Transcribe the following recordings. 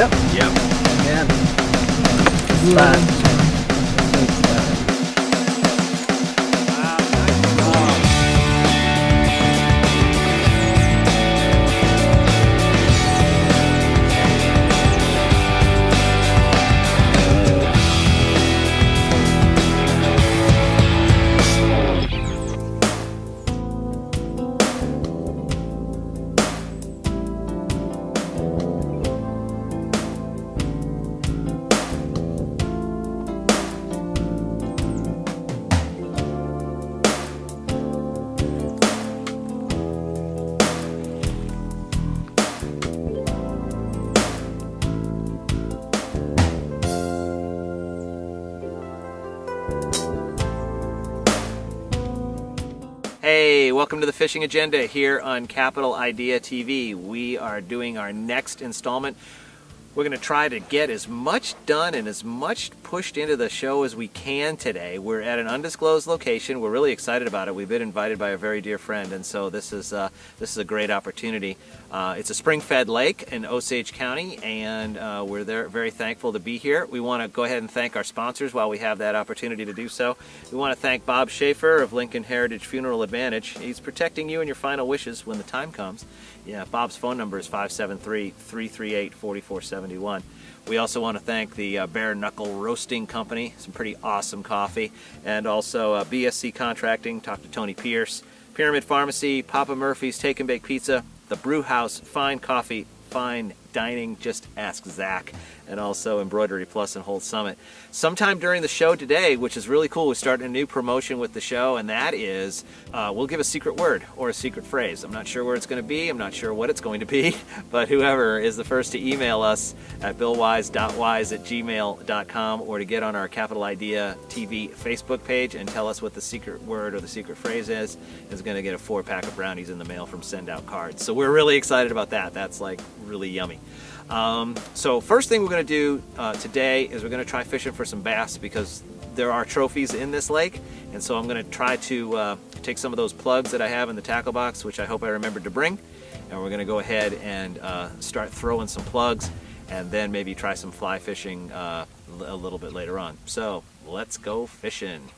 Yep. Yep. And Hey, welcome to the Fishing Agenda here on Capital Idea TV. We are doing our next installment. We're going to try to get as much done and as much pushed into the show as we can today. We're at an undisclosed location. We're really excited about it. We've been invited by a very dear friend, and so this is a great opportunity. It's a spring-fed lake in Osage County, and we're very thankful to be here. We want to go ahead and thank our sponsors while we have that opportunity to do so. We want to thank Bob Schaefer of Lincoln Heritage Funeral Advantage. He's protecting you and your final wishes when the time comes. Yeah, Bob's phone number is 573-338-4471. We also want to thank the Bare Knuckle Roasting Company, some pretty awesome coffee, and also BSC Contracting, talk to Tony Pierce, Pyramid Pharmacy, Papa Murphy's Take and Bake Pizza, the Brew House, Fine Coffee, Fine Dining, just ask Zach, and also Embroidery Plus and Holt Summit. Sometime during the show today, which is really cool, we're starting a new promotion with the show, and that is we'll give a secret word or a secret phrase. I'm not sure where it's going to be, I'm not sure what it's going to be, but whoever is the first to email us at billwise.wise@gmail.com or to get on our Capital Idea TV Facebook page and tell us what the secret word or the secret phrase is going to get a 4-pack of brownies in the mail from Send Out Cards. So we're really excited about that. That's like really yummy. So first thing we're going to do today is we're going to try fishing for some bass because there are trophies in this lake, and so I'm going to try to take some of those plugs that I have in the tackle box, which I hope I remembered to bring, and we're going to go ahead and start throwing some plugs and then maybe try some fly fishing a little bit later on. So let's go fishing.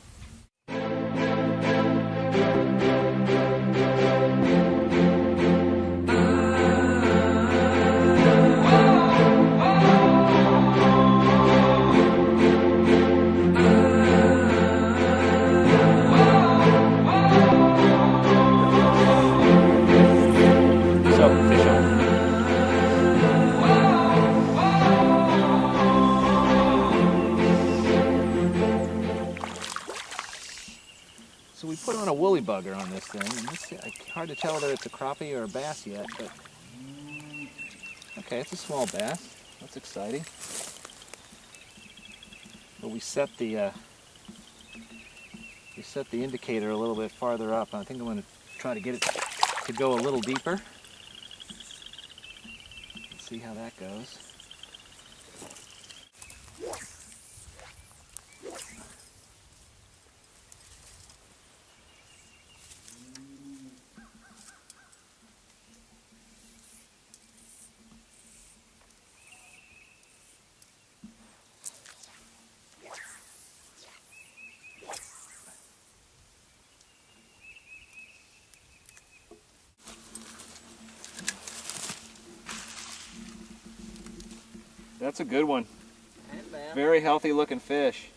So we put on a woolly bugger on this thing, and it's hard to tell whether it's a crappie or a bass yet, but okay, it's a small bass. That's exciting. But we set the indicator a little bit farther up. I think I'm going to try to get it to go a little deeper. Let's see how that goes. That's a good one. Very healthy looking fish.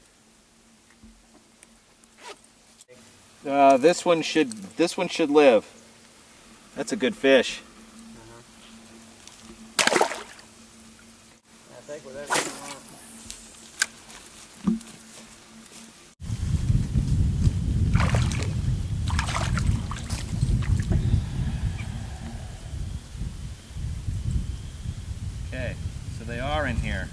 This one should live. That's a good fish. I think with everything Okay, so they are in here.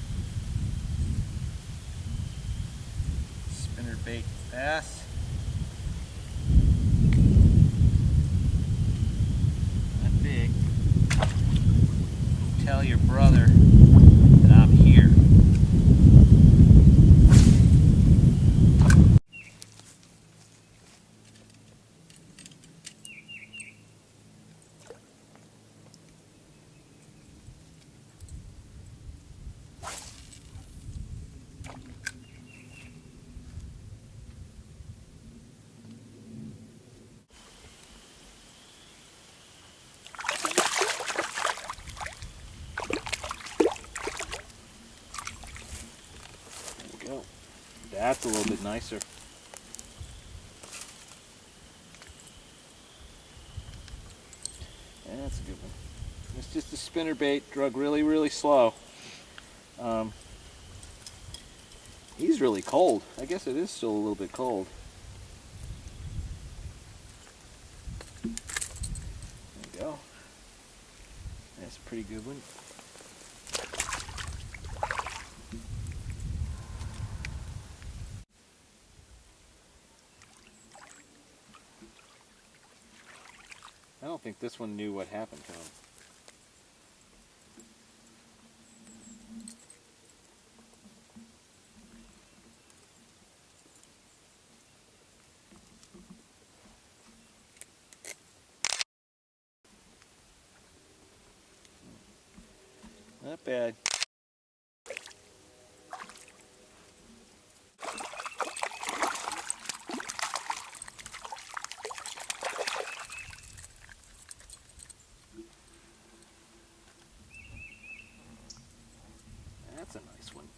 Spinnerbait bass. Not big. Tell your brother that I'm here. That's a little bit nicer. That's a good one. It's just a spinner bait, drug really, really slow. He's really cold. I guess it is still a little bit cold. There we go. That's a pretty good one. I don't think this one knew what happened to him. Not bad. That's a nice one.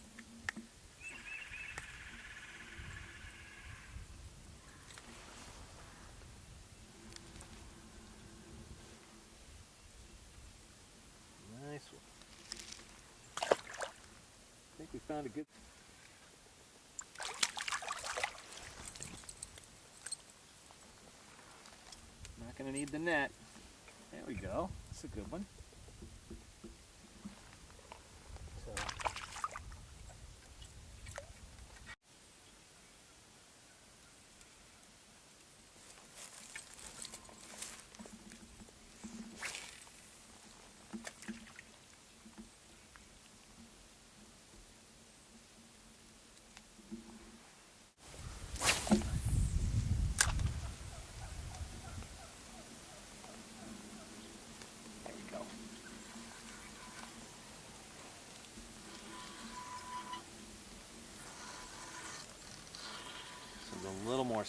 Nice one. I think we found a good... Not going to need the net. There we go. That's a good one. So. There we go. So a little more...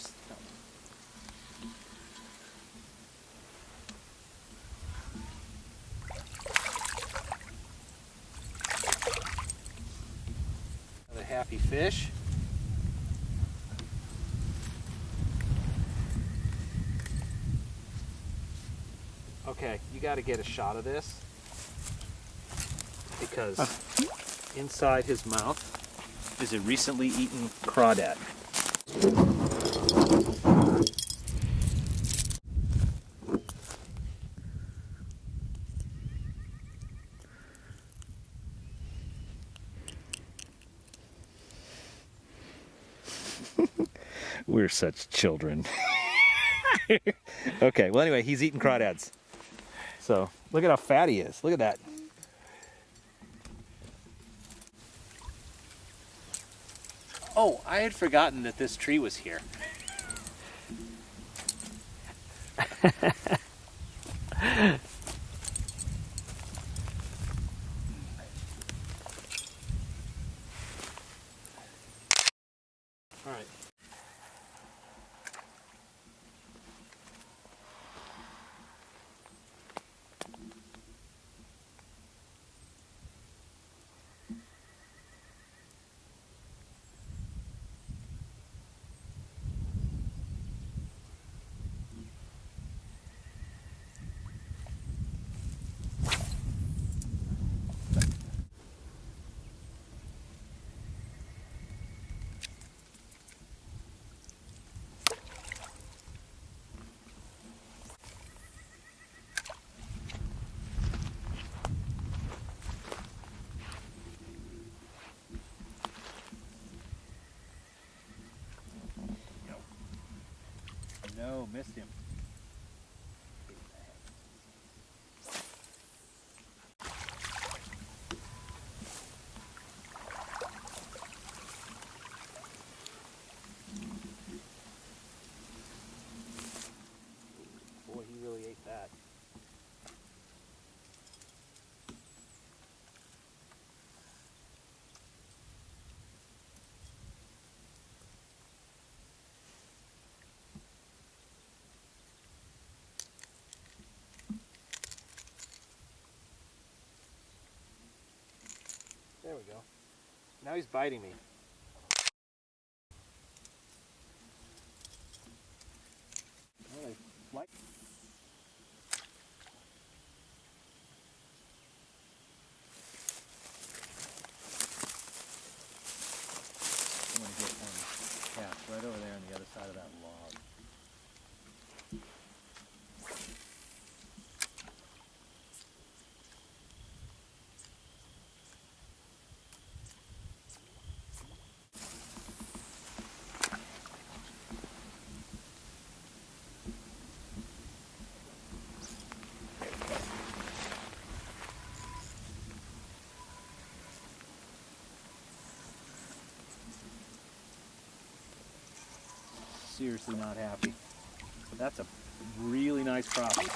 Another happy fish. Okay, you got to get a shot of this because inside his mouth is a recently eaten crawdad. We're such children. Okay, well anyway, he's eating crawdads. So, look at how fat he is. Look at that. Oh, I had forgotten that this tree was here. All right. No, missed him. Boy, he really ate that. There we go. Now he's biting me. other side of that log. Seriously not happy. That's a really nice crappie.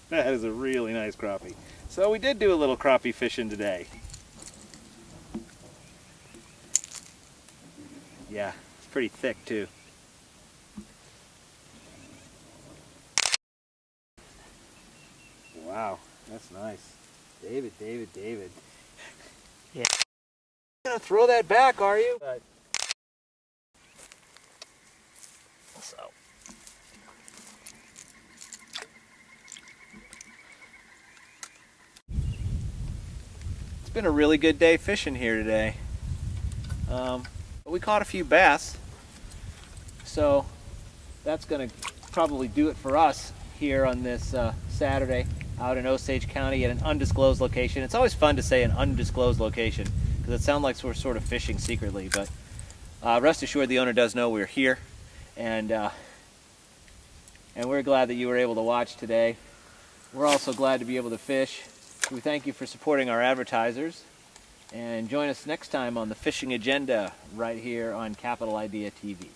That is a really nice crappie. So we did do a little crappie fishing today. Yeah, it's pretty thick too. Wow, that's nice. David. Yeah. You're gonna throw that back, are you? So. It's been a really good day fishing here today. We caught a few bass, so that's gonna probably do it for us here on this Saturday out in Osage County at an undisclosed location. It's always fun to say an undisclosed location because it sounds like we're sort of fishing secretly, but rest assured the owner does know we're here, and we're glad that you were able to watch today. We're also glad to be able to fish. We thank you for supporting our advertisers, and join us next time on the Fishing Agenda right here on Capital Idea TV.